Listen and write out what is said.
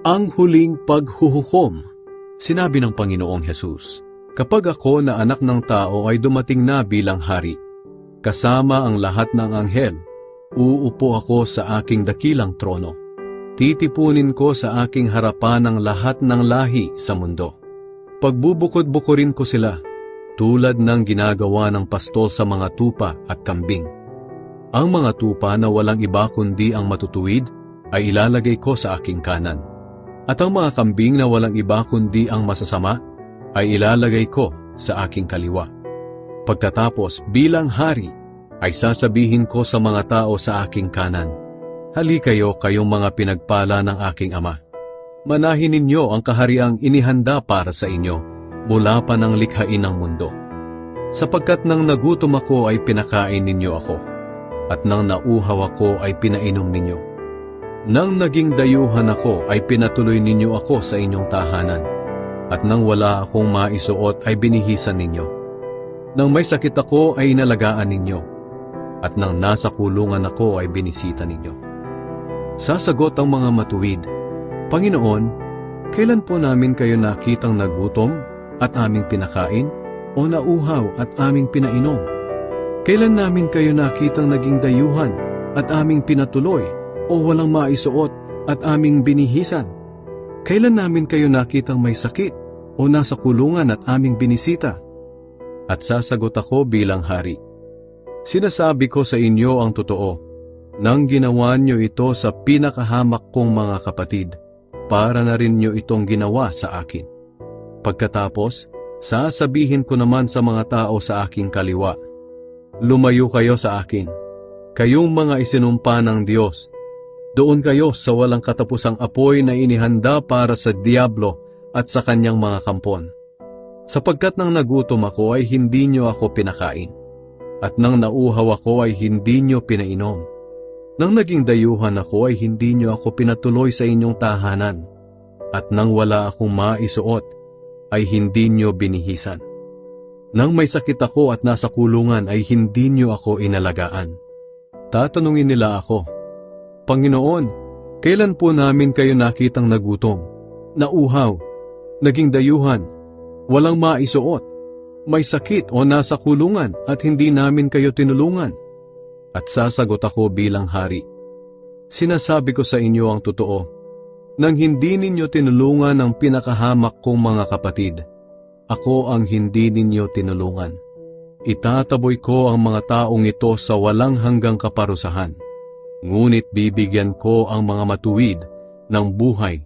Ang huling paghuhukom. Sinabi ng Panginoong Hesus, kapag ako na anak ng tao ay dumating na bilang hari, kasama ang lahat ng anghel, uupo ako sa aking dakilang trono. Titipunin ko sa aking harapan ang lahat ng lahi sa mundo. Pagbubukod-bukurin ko sila, tulad ng ginagawa ng pastol sa mga tupa at kambing. Ang mga tupa na walang iba kundi ang matutuwid ay ilalagay ko sa aking kanan. At ang mga kambing na walang iba kundi ang masasama ay ilalagay ko sa aking kaliwa. Pagkatapos bilang hari ay sasabihin ko sa mga tao sa aking kanan, hali kayo kayong mga pinagpala ng aking ama. Manahin ninyo ang kahariang inihanda para sa inyo mula pa ng likhain ng mundo. Sapagkat nang nagutom ako ay pinakain ninyo ako, at nang nauhaw ako ay pinainom ninyo. Nang naging dayuhan ako ay pinatuloy ninyo ako sa inyong tahanan, at nang wala akong maisuot ay binihisan ninyo. Nang may sakit ako ay inalagaan ninyo, at nang nasa kulungan ako ay binisita ninyo. Sasagot ang mga matuwid, Panginoon, kailan po namin kayo nakitang nagutom at aming pinakain, o nauhaw at aming pinainom? Kailan namin kayo nakitang naging dayuhan at aming pinatuloy, o walang maisuot at aming binihisan? Kailan namin kayo nakitang may sakit, o nasa kulungan at aming binisita? At sasagot ako bilang hari, sinasabi ko sa inyo ang totoo, nang ginawa nyo ito sa pinakahamak kong mga kapatid, para na rin nyo itong ginawa sa akin. Pagkatapos, sasabihin ko naman sa mga tao sa aking kaliwa, lumayo kayo sa akin, kayong mga isinumpa ng Diyos. Doon kayo sa walang katapusang apoy na inihanda para sa Diablo at sa kanyang mga kampon. Sapagkat nang nagutom ako ay hindi nyo ako pinakain, at nang nauhaw ako ay hindi nyo pinainom. Nang naging dayuhan ako ay hindi nyo ako pinatuloy sa inyong tahanan, at nang wala akong maisuot ay hindi nyo binihisan. Nang may sakit ako at nasa kulungan ay hindi nyo ako inalagaan. Tatanungin nila ako, Panginoon, kailan po namin kayo nakitang nagutom, nauhaw, naging dayuhan, walang maisuot, may sakit o nasa kulungan at hindi namin kayo tinulungan? At sasagot ako bilang hari, sinasabi ko sa inyo ang totoo, nang hindi ninyo tinulungan ang pinakahamak kong mga kapatid, ako ang hindi ninyo tinulungan. Itataboy ko ang mga taong ito sa walang hanggang kaparusahan, ngunit bibigyan ko ang mga matuwid ng buhay